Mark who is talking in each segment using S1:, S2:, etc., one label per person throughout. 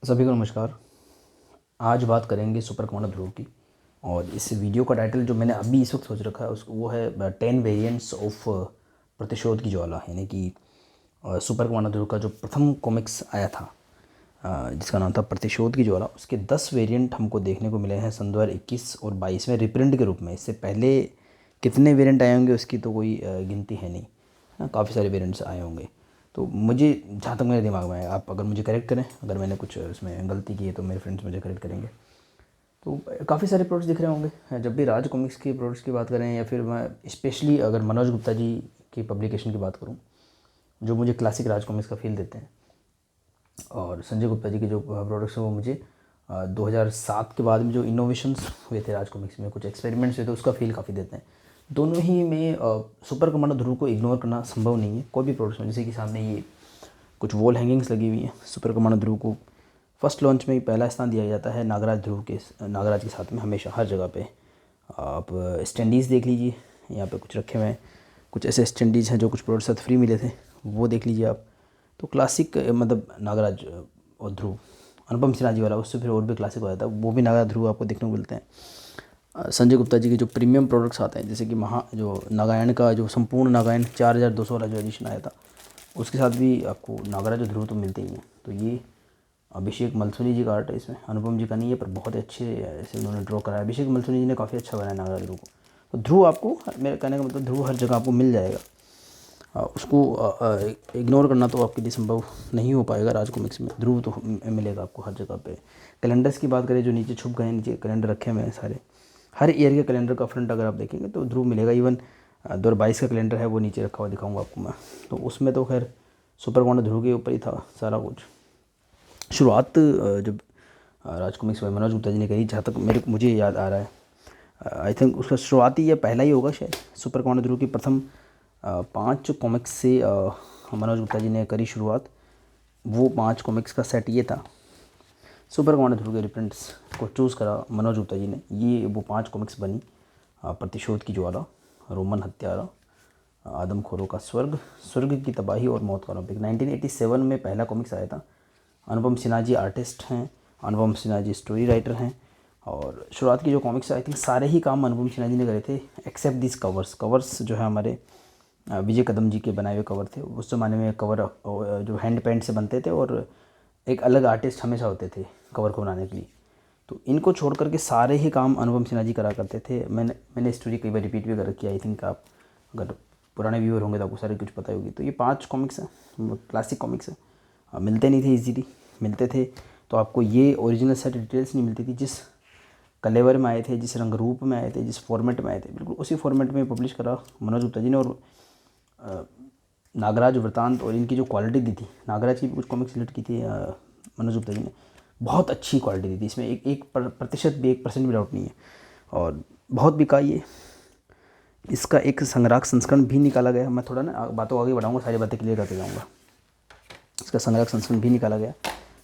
S1: सभी को नमस्कार। आज बात करेंगे सुपर कमांडो ध्रुव की। और इस वीडियो का टाइटल जो मैंने अभी इस वक्त सोच रखा है उसको वो है 10 वेरिएंट्स ऑफ प्रतिशोध की ज्वाला, यानी कि सुपर कमांडो ध्रुव का जो प्रथम कॉमिक्स आया था जिसका नाम था प्रतिशोध की ज्वाला, उसके 10 वेरिएंट हमको देखने को मिले हैं सन 2021 और 22 में रिप्रिंट के रूप में। इससे पहले कितने वेरिएंट आए होंगे उसकी तो कोई गिनती है नहीं। काफ़ी सारे वेरिएंट्स आए होंगे। तो मुझे जहाँ तक मेरे दिमाग में है, आप अगर मुझे करेक्ट करें, अगर मैंने कुछ उसमें गलती की है तो मेरे फ्रेंड्स मुझे करेक्ट करेंगे। तो काफ़ी सारे प्रोडक्ट्स दिख रहे होंगे। जब भी राज कॉमिक्स के प्रोडक्ट्स की बात करें या फिर मैं स्पेशली अगर मनोज गुप्ता जी की पब्लिकेशन की बात करूँ, जो मुझे क्लासिक राज कॉमिक्स का फील देते हैं, और संजय गुप्ता जी के जो प्रोडक्ट्स हैं वो मुझे 2007 के बाद में जो इनोवेशंस हुए थे राज कॉमिक्स में, कुछ एक्सपेरिमेंट्स हुए थे, उसका फील काफ़ी देते हैं। दोनों ही में सुपर कमांडो ध्रुव को इग्नोर करना संभव नहीं है कोई भी प्रोडक्ट्स में। जैसे कि सामने ये कुछ वॉल हैंगिंग्स लगी हुई हैं। सुपर कमांडो ध्रुव को फर्स्ट लॉन्च में ही पहला स्थान दिया जाता है नागराज के साथ में, हमेशा हर जगह पे। आप स्टैंडीज़ देख लीजिए, यहाँ पे कुछ रखे हुए हैं, कुछ ऐसे स्टैंडीज़ हैं जो कुछ प्रोडक्ट्स साथ फ्री मिले थे, वो देख लीजिए आप। तो क्लासिक मतलब नागराज और ध्रुव, अनुपम सिन्हा जी वाला, उससे फिर और भी क्लासिक हो जाता है, वो भी नागराज ध्रुव आपको देखने को मिलते हैं। संजय गुप्ता जी के जो प्रीमियम प्रोडक्ट्स आते हैं, जैसे कि जो नागायण का जो संपूर्ण नागायण 4200 वाला जो एडिशन आया था, उसके साथ भी आपको नागराज और ध्रुव तो मिलते ही हैं। तो ये अभिषेक मलसुनी जी का आर्ट है इसमें, अनुपम जी का नहीं है, पर बहुत अच्छे ऐसे उन्होंने ड्रॉ करा है। अभिषेक मलसुनी जी ने काफ़ी अच्छा बनाया नागराज ध्रुव को। तो ध्रुव आपको, मेरे कहने का मतलब, ध्रुव हर जगह आपको मिल जाएगा। उसको इग्नोर करना तो आपके लिए संभव नहीं हो पाएगा। राज कॉमिक्स में ध्रुव तो मिलेगा आपको हर जगह पे। कैलेंडर्स की बात करें जो नीचे छुप गए हैं, नीचे कैलेंडर रखे हुए हैं सारे, हर ईयर के कैलेंडर का फ्रंट अगर आप देखेंगे तो ध्रुव मिलेगा। इवन 2022 का कैलेंडर है वो नीचे रखा हुआ दिखाऊंगा आपको मैं। तो उसमें तो खैर सुपर कमांडो ध्रुव के ऊपर ही था सारा कुछ। शुरुआत जब राज कॉमिक्स में मनोज गुप्ता जी ने करी, जहाँ तक मुझे याद आ रहा है, आई थिंक उसका शुरुआती या पहला ही होगा शायद। सुपर कमांडो ध्रुव की प्रथम 5 कॉमिक्स से मनोज गुप्ता जी ने करी शुरुआत। वो 5 कॉमिक्स का सेट ये था। सुपर कमांडो ध्रुव के रिप्रिंट्स को चूज़ करा मनोज गुप्ता जी ने, ये वो 5 कॉमिक्स बनी। प्रतिशोध की ज्वाला, रोमन हत्यारा, आदमखोरों का स्वर्ग, स्वर्ग की तबाही और मौत का ओलंपिक। 1987 में पहला कॉमिक्स आया था। अनुपम सिन्हा जी आर्टिस्ट हैं, अनुपम सिन्हा जी स्टोरी राइटर हैं। और शुरुआत की जो कॉमिक्स आई थिंक सारे ही काम अनुपम सिन्हा जी ने करे थे, एक्सेप्ट दिस कवर्स। कवर्स जो है हमारे विजय कदम जी के बनाए हुए कवर थे। उस ज़माने में कवर जो हैंड पेंट से बनते थे और एक अलग आर्टिस्ट हमेशा होते थे कवर को बनाने के लिए। तो इनको छोड़ करके सारे ही काम अनुपम सिन्हा जी करा करते थे। मैंने स्टोरी कई बार रिपीट भी कर रखी है। आई थिंक आप अगर पुराने व्यूअर होंगे तो आपको सारी कुछ पता ही होगी। तो ये 5 कॉमिक्स हैं, क्लासिक कॉमिक्स हैं। मिलते नहीं थे इजीली, मिलते थे तो आपको ये ओरिजिनल सेट डिटेल्स नहीं मिलती थी। जिस कलेवर में आए थे, जिस रंग रूप में आए थे, जिस फॉर्मेट में आए थे, बिल्कुल उसी फॉर्मेट में पब्लिश करा मनोज गुप्ता जी ने। और नागराज वृतांत और इनकी जो क्वालिटी दी थी, नागराज की भी कुछ कॉमिक्स सिलेक्ट की थी मनोज गुप्ता जी ने, बहुत अच्छी क्वालिटी दी थी। इसमें एक प्रतिशत भी, 1% भी डाउट नहीं है। और बहुत बिका ये। इसका एक संग्राहक संस्करण भी निकाला गया। मैं थोड़ा ना बातों आगे बढ़ाऊंगा, सारी बातें क्लियर करते जाऊँगा। इसका संग्राहक संस्करण भी निकाला गया।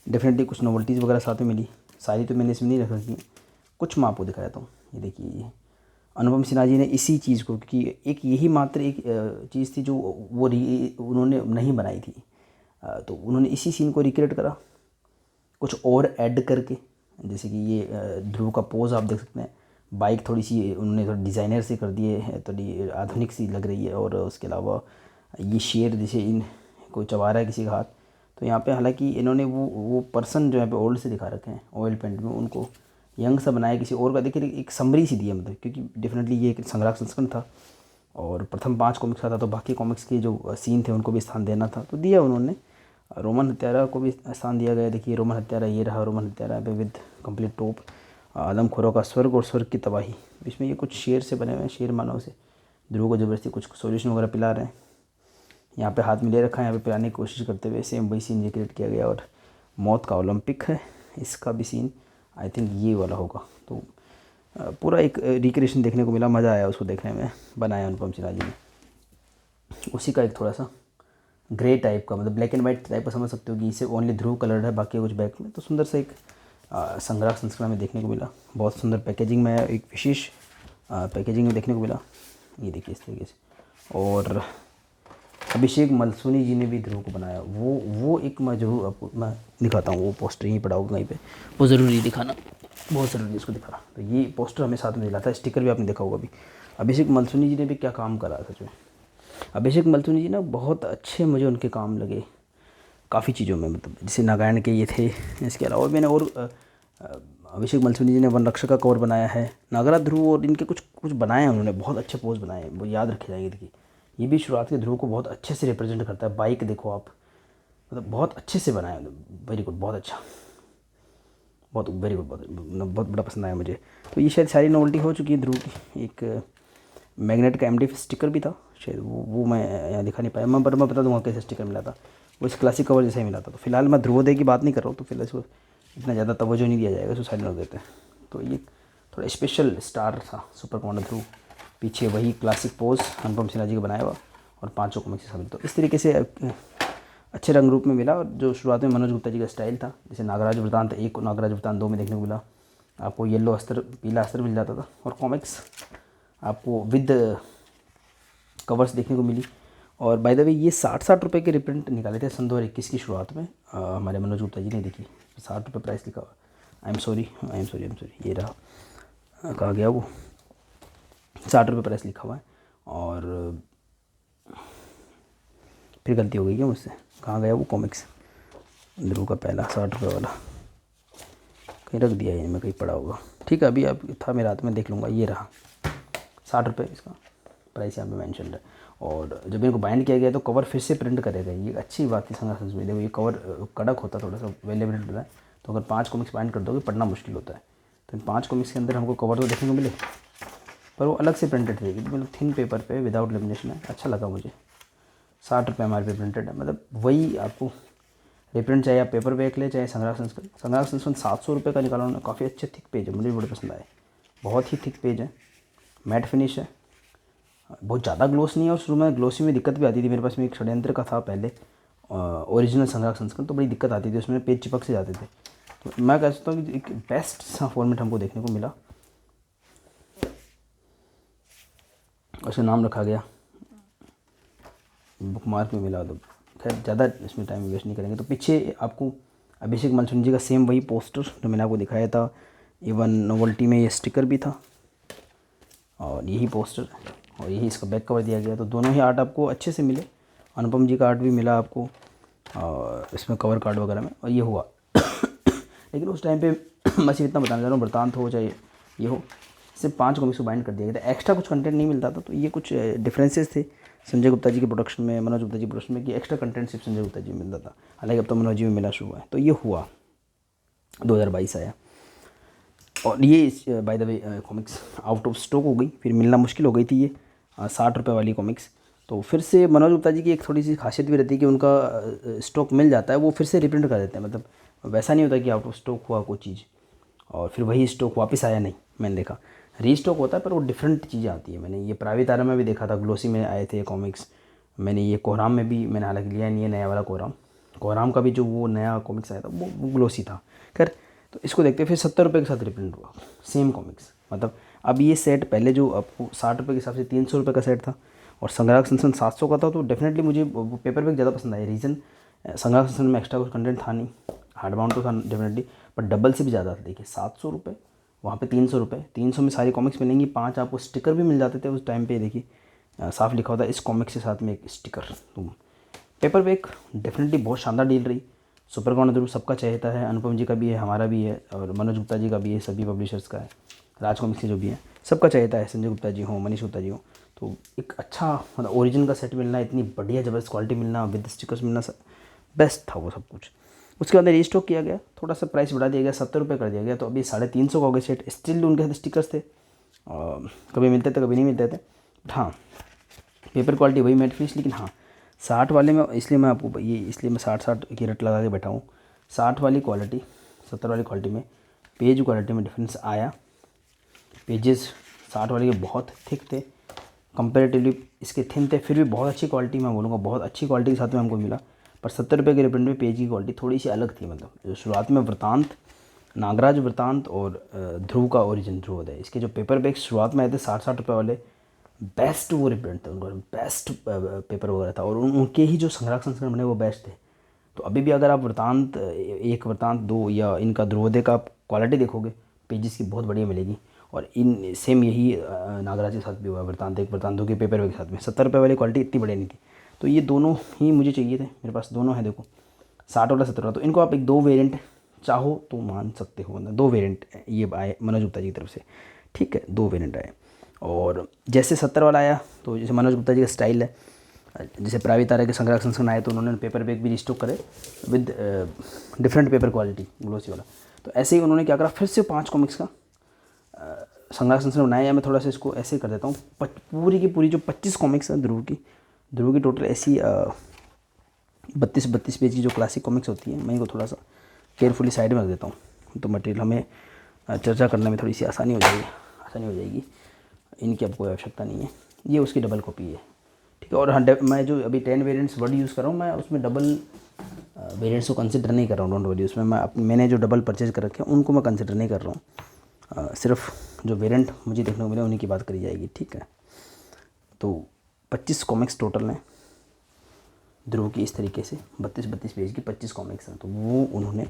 S1: डेफिनेटली कुछ नोवेल्टीज़ वगैरह साथ में मिली, सारी तो मैंने इसमें नहीं रख रखी है, कुछ मैं आपको दिखाया था। ये देखिए, ये अनुपम सिन्हा जी ने इसी चीज़ को, क्योंकि एक यही मात्र एक चीज़ थी जो वो उन्होंने नहीं बनाई थी, तो उन्होंने इसी सीन को रिक्रिएट करा कुछ और ऐड करके। जैसे कि ये ध्रुव का पोज आप देख सकते हैं, बाइक थोड़ी सी उन्होंने थोड़ी डिज़ाइनर से कर दिए है, थोड़ी आधुनिक सी लग रही है। और उसके अलावा ये शेर जैसे इन कोई चबा रहा है किसी का हाथ। तो यहाँ पे हालांकि इन्होंने वो पर्सन जो यहाँ पे ओल्ड से दिखा रखे हैं ऑयल पेंट में, उनको यंग सा बनाया किसी और का। देखिए एक समरी सी दी है, मतलब क्योंकि डेफिनेटली ये एक संग्राहक संस्करण था और प्रथम 5 कॉमिक्स का था, तो बाकी कॉमिक्स के जो सीन थे उनको भी स्थान देना था, तो दिया उन्होंने। रोमन हत्यारा को भी स्थान दिया गया। देखिए रोमन हत्यारा, ये रहा रोमन हत्यारा पे विद कंप्लीट टॉप। आदमखोरों का स्वर्ग और स्वर्ग की तबाही, इसमें ये कुछ शेर से बने हुए हैं, शेर मानव से ध्रुव को ज़बरदस्ती कुछ सॉल्यूशन वगैरह पिला रहे हैं। यहाँ पे हाथ में ले रखा है, यहाँ पे पिलाने की कोशिश करते हुए सेम वही सीन रिक्रिएट किया गया। और मौत का ओलंपिक है, इसका भी सीन आई थिंक ये वाला होगा। तो पूरा एक रिक्रिएशन देखने को मिला, मज़ा आया उसको देखने में। बनाया अनुपम सिन्हा जी ने उसी का एक थोड़ा सा ग्रे टाइप का, मतलब ब्लैक एंड वाइट टाइप का समझ सकते हो कि इसे ओनली ध्रुव कलर है, बाकी कुछ बैक में। तो सुंदर सा एक संग्रह संस्करण में देखने को मिला। बहुत सुंदर पैकेजिंग में, एक विशेष पैकेजिंग में देखने को मिला। ये देखिए इस तरीके से। और अभिषेक मलसूनी जी ने भी ध्रुव को बनाया। वो एक मैं जरूर आपको मैं दिखाता हूँ, वो पोस्टर यहीं पड़ा होगा कहीं पे, वो ज़रूरी दिखाना, बहुत ज़रूरी है इसको दिखाना। तो ये पोस्टर हमें साथ में दिला था, स्टिकर भी आपने देखा होगा अभी। अभिषेक मलसूनी जी ने भी क्या काम करा सच में। अभिषेक मलसूनी जी ना बहुत अच्छे मुझे उनके काम लगे काफ़ी चीज़ों में, मतलब जैसे नागायण के ये थे। इसके अलावा मैंने और अभिषेक मलसूनी जी ने वन रक्षक का कवर बनाया है, नागराज ध्रुव और इनके कुछ कुछ बनाए हैं उन्होंने, बहुत अच्छे पोज बनाए हैं, वो याद रखे जाएंगे। देखिए ये भी शुरुआत के ध्रुव को बहुत अच्छे से रिप्रेजेंट करता है। बाइक देखो आप, मतलब बहुत अच्छे से बनाया, वेरी गुड, बहुत अच्छा, बहुत वेरी गुड, बहुत बड़ा पसंद आया मुझे। तो ये शायद सारी नोवेल्टी हो चुकी है ध्रुव की। एक मैग्नेट का एमडी स्टिकर भी था शायद, वो मैं यहाँ दिखा नहीं पाया, मैं बता दूँगा कैसे स्टिकर मिला था, वो इस क्लासिक कवर जैसे ही मिला था। तो फिलहाल मैं ध्रुवोदय की बात नहीं कर रहा हूँ, तो फिलहाल इसको इतना ज़्यादा तवज्जो नहीं दिया जाएगा, इसको साइड में रख देते हैं। तो ये थोड़ा स्पेशल स्टार था सुपर कमांडर ध्रुव, पीछे वही क्लासिक पोज अनुपम सिन्हा जी का बनाया हुआ और 5 कॉमिक्स शामिल। तो इस तरीके से अच्छे रंग रूप में मिला। और जो शुरुआत में मनोज गुप्ता जी का स्टाइल था, जैसे नागराज वृतांत 1 नागराज वृतांत 2 में देखने को मिला, आपको येलो अस्त्र पीला अस्त्र मिल जाता था, और कॉमिक्स आपको विद कवर्स देखने को मिली। और बाय द वे ये 60 रुपये के रिप्रिंट निकाले थे सन 2021 की शुरुआत में हमारे मनोज गुप्ता जी ने। देखिए 60 रुपये प्राइस लिखा हुआ, आई एम सॉरी, ये रहा, कहा गया वो 60 रुपये प्राइस लिखा हुआ है। और फिर गलती हो गई क्या मुझसे, कहाँ गया वो कॉमिक्स ध्रुव का पहला 60 रुपये वाला, कहीं रख दिया है मैं, कहीं पड़ा होगा। ठीक है, अभी अब था मेरे हाथ में, देख लूँगा। ये रहा 60 रुपये इसका प्राइस यहाँ पे मेंशन है। और जब इनको बाइंड किया गया तो कवर फिर से प्रिंट करे गए, ये अच्छी बात थी संघर्ष में। देखो ये कवर कड़क होता, थोड़ा सा अवेलेबिलिटी होता है, तो अगर 5 कॉमिक्स बाइंड कर दोगे पढ़ना मुश्किल होता है। तो इन 5 कॉमिक्स के अंदर हमको कवर तो देखने को मिले, पर वो अलग से प्रिंटेड थे, मतलब थिन पेपर पे विदाउट लेमिनेशन है, अच्छा लगा मुझे। 60 रुपये हमारे पे प्रिंटेड है, मतलब वही आपको रिप्रिंट चाहे आप पेपर बैक ले, चाहे संग्राहक संस्करण 700 रुपये का निकाला उन्होंने, काफ़ी अच्छे थिक पेज है, मुझे बड़े पसंद आए, बहुत ही थिक पेज है, मैट फिनिश है, बहुत ज़्यादा ग्लोस नहीं है। और शुरू में ग्लोसी में दिक्कत भी आती थी, मेरे पास में एक षड्यंत्र का था पहले ओरिजिनल संग्राहक संस्करण, तो बड़ी दिक्कत आती थी उसमें, पेज चिपक से जाते थे। तो मैं कह सकता हूँ कि एक बेस्ट सा फॉर्मेट हमको देखने को मिला, उसका नाम रखा गया, बुक मार्क में मिला। तो खैर ज़्यादा इसमें टाइम वेस्ट नहीं करेंगे। तो पीछे आपको अभिषेक मलसूनी जी का सेम वही पोस्टर जो मैंने आपको दिखाया था, इवन नोवेल्टी में ये स्टिकर भी था और यही पोस्टर और यही इसका बैक कवर दिया गया। तो दोनों ही आर्ट आपको अच्छे से मिले, अनुपम जी का आर्ट भी मिला आपको और इसमें कवर कार्ड वगैरह में, और ये हुआ लेकिन उस टाइम पे मैं सिर्फ इतना बताना चाह रहा हूँ, वृतांत हो चाहे ये हो, सिर्फ 5 कॉमिक्स को बाइंड कर दिया गया था, एक्स्ट्रा कुछ कंटेंट नहीं मिलता था। तो ये कुछ डिफरेंसेस थे संजय गुप्ता जी के प्रोडक्शन में, मनोज गुप्ता जी प्रोडक्शन में, कि एक्स्ट्रा कंटेंट सिर्फ संजय गुप्ता जी में मिलता था, हालांकि अब तो मनोज जी में मिला शुरू है। तो ये हुआ 2022 आया, और ये by the way comics out of stock हो गई, फिर मिलना मुश्किल हो गई थी ये 60 रुपये वाली कॉमिक्स। तो फिर से मनोज गुप्ता जी की एक थोड़ी सी खासियत भी रहती है कि उनका स्टॉक मिल जाता है, वो फिर से रिप्रिंट कर देते हैं, मतलब वैसा नहीं होता कि आउट ऑफ स्टॉक हुआ कोई चीज़ और फिर वही स्टॉक वापस आया, नहीं, मैंने देखा रीस्टॉक होता है, पर वो डिफरेंट चीज़ें आती है। मैंने ये प्राइवेट तारा में भी देखा था, ग्लोसी में आए थे कॉमिक्स, मैंने ये कोहराम में भी, मैंने हालांकि लिया नहीं है नया वाला कोहराम का भी जो वो नया कॉमिक्स आया था वो ग्लोसी था। खैर, तो इसको देखते फिर 70 रुपये के साथ रिप्रिंट हुआ सेम कॉमिक्स। मतलब अब ये सेट पहले जो आपको 60 रुपये के हिसाब से 300 रुपये का सेट था और संग्राहक संस्करण 700 का था, तो डेफिनेटली मुझे वो पेपर बैग ज़्यादा पसंद आया। रीज़न संग्राहक संस्करण में एक्स्ट्रा कुछ कंटेंट था नहीं, हार्ड बाउंड तो था डेफिनेटली, पर डबल से भी ज़्यादा था। देखिए 700 रुपये, वहाँ पे 300 रुपये, 300 में सारी कॉमिक्स मिलेंगी, 5 आपको स्टिकर भी मिल जाते थे उस टाइम पे। देखिए साफ लिखा होता है इस कॉमिक्स के साथ में एक स्टिकर। तो पेपर बैग डेफिनेटली बहुत शानदार डील रही। सुपर कमांडर ध्रुव सबका चाहता है, अनुपम जी का भी है, हमारा भी है, और मनोज गुप्ता जी का भी है, सभी पब्लिशर्स का है, राज कॉमिक्स के जो भी है सबका चाहता है, संजय गुप्ता जी हों, मनीष गुप्ता जी हों। तो एक अच्छा मतलब ओरिजिन का सेट मिलना, इतनी बढ़िया ज़बरदस्त क्वालिटी मिलना, विद स्टिकर्स मिलना, बेस्ट था वो सब कुछ। उसके बाद रीस्टॉक किया गया, थोड़ा सा प्राइस बढ़ा दिया गया, 70 रुपये कर दिया गया, तो अभी 350 का हो गया सेट। स्टिल उनके साथ स्टिकर्स थे, कभी मिलते थे कभी नहीं मिलते थे। हाँ, पेपर क्वालिटी वही मैट फिनिश, लेकिन हाँ 60 वाले में, इसलिए मैं आपको ये इसलिए मैं 60 की रेट लगा के बैठा हूँ। 60 वाली क्वालिटी 70 वाली क्वालिटी में पेज क्वालिटी में डिफरेंस आया। पेजेस 60 वाले के बहुत थिक थे, कंपेरेटिवली इसके थिन थे, फिर भी बहुत अच्छी क्वालिटी, मैं बोलूँगा बहुत अच्छी क्वालिटी के साथ में हमको मिला। पर 70 रुपये के रिप्रिंट में पेज की क्वालिटी थोड़ी सी अलग थी। मतलब जो शुरुआत में वृतांत, नागराज वृतांत और ध्रुव का ओरिजिन ध्रुवोदय, इसके जो पेपर बैग शुरुआत में आए थे 60 रुपये वाले, बेस्ट वो रिप्रेजेंट थे, उनका बेस्ट पेपर वगैरह था, और उनके ही जो संग्राहक संस्करण बने वो बेस्ट थे। तो अभी भी अगर आप वृतांत एक, वृतांत दो या इनका ध्रुवोदय का आप क्वालिटी देखोगे, पेजेस की बहुत बढ़िया मिलेगी। और इन सेम यही नागराज के साथ भी हुआ, वृतांत एक वृतांत दो के पेपर के साथ में 70 रुपये वाली क्वालिटी इतनी बढ़िया नहीं थी। तो ये दोनों ही मुझे चाहिए थे, मेरे पास दोनों हैं, देखो 60 वाला 70 वाला। तो इनको आप एक दो वेरिएंट चाहो तो मान सकते हो, ना दो वेरिएंट ये आए मनोज गुप्ता जी की तरफ से, ठीक है, दो वेरिएंट आए। और जैसे 70 वाला आया तो जैसे मनोज गुप्ता जी का स्टाइल है, जैसे प्राइवेट तारा के संग्राहक संस्करण आए तो उन्होंने पेपर बैग भी रिस्टॉक करे with different paper quality glossy वाला। तो ऐसे ही उन्होंने क्या करा, फिर से 5 कॉमिक्स का संग्राहक संस्करण बनाया। या मैं थोड़ा सा इसको ऐसे कर देता हूँ, पूरी की पूरी जो 25 कॉमिक्स हैं ध्रुव की टोटल ऐसी 32 पेज की जो क्लासिक कॉमिक्स होती है, मैं इनको थोड़ा सा केयरफुली साइड में रख देता हूँ, तो मटेरियल हमें चर्चा करने में थोड़ी सी आसानी हो जाएगी। इनकी अब कोई आवश्यकता नहीं है, ये उसकी डबल कॉपी है, ठीक है। और हाँ, मैं जो अभी 10 वेरिएंट्स वर्ड यूज़ कर रहा हूँ, मैं उसमें डबल वेरिएंट्स को कंसिडर नहीं कर रहा हूँ, डोंट वरी। उसमें मैंने जो डबल परचेज कर रखे हैं उनको मैं कंसिडर नहीं कर रहा हूँ, सिर्फ जो वेरिएंट मुझे देखने को मिले उन्हीं की बात करी जाएगी, ठीक है। तो 25 कॉमिक्स टोटल हैं ध्रुव की, इस तरीके से 32 पेज की 25 कॉमिक्स हैं। तो वो उन्होंने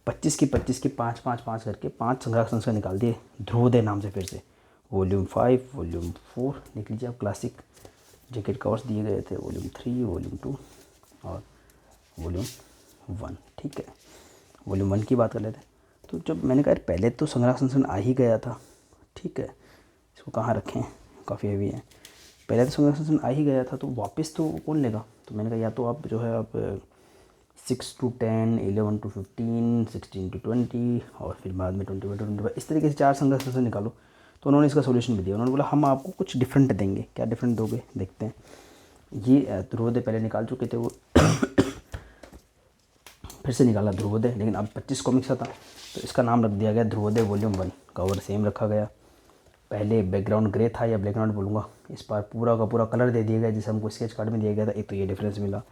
S1: 25 की 5 करके 5 संग्राहक संस्करण निकाल दिए ध्रुवोदय नाम से। फिर से वॉल्यूम 5, वॉल्यूम 4 देख लीजिए आप, क्लासिक जैकेट कवर्स दिए गए थे, वॉल्यूम 3, वॉल्यूम 2 और वॉल्यूम 1, ठीक है। वॉल्यूम 1 की बात कर लेते हैं। तो जब मैंने कहा पहले तो संग्राहक संस्करण आ ही गया था, ठीक है, इसको कहाँ रखें, काफ़ी हेवी है, पहले तो संग्राहक संस्करण आ ही गया था, तो वापस तो कौन लेगा। तो मैंने कहा या तो आप जो है आप 6 to 10, 11 to 15, 16 to 20 और फिर बाद में 21 to 25, इस तरीके से 4 संग्राहक संस्करण निकालो। तो उन्होंने इसका सोल्यूशन भी दिया, उन्होंने बोला हम आपको कुछ डिफरेंट देंगे। क्या डिफरेंट दोगे, देखते हैं। ये ध्रुवोदय पहले निकाल चुके थे वो फिर से निकाला ध्रुवोदय, लेकिन अब 25 कॉमिक्स था तो इसका नाम रख दिया गया ध्रुवोदय वॉल्यूम 1। कवर सेम रखा गया, पहले बैकग्राउंड ग्रे था या ब्लैक एंड व्हाइट बोलूँगा, इस बार पूरा का पूरा कलर दे दिया गया जैसे हमको स्केच कार्ड में दिया गया था। एक तो ये डिफरेंस मिला,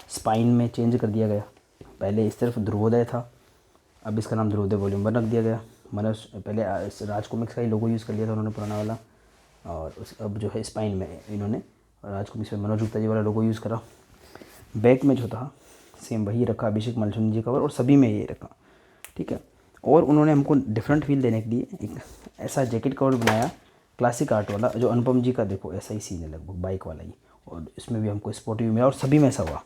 S1: स्पाइन में चेंज कर दिया गया, पहले इस तरफ ध्रुवोदय था, अब इसका नाम ध्रुवोदय वॉल्यूम 1 रख दिया गया। मनोज पहले राज कॉमिक्स का ही लोगो यूज़ कर लिया था उन्होंने, पुराना वाला, और उस अब जो है स्पाइन में इन्होंने राज कॉमिक्स में मनोज गुप्ता जी वाला लोगो यूज़ करा। बैक में जो था सेम वही रखा, अभिषेक मल्लचंद जी कवर, और सभी में ये रखा, ठीक है। और उन्होंने हमको डिफरेंट फील देने के लिए एक ऐसा जैकेट कवर बनाया क्लासिक आर्ट वाला, जो अनुपम जी का देखो ऐसा ही सीन है लगभग, बाइक वाला ही, और इसमें भी हमको स्पोर्टिव भी मिला, और सभी में ऐसा हुआ।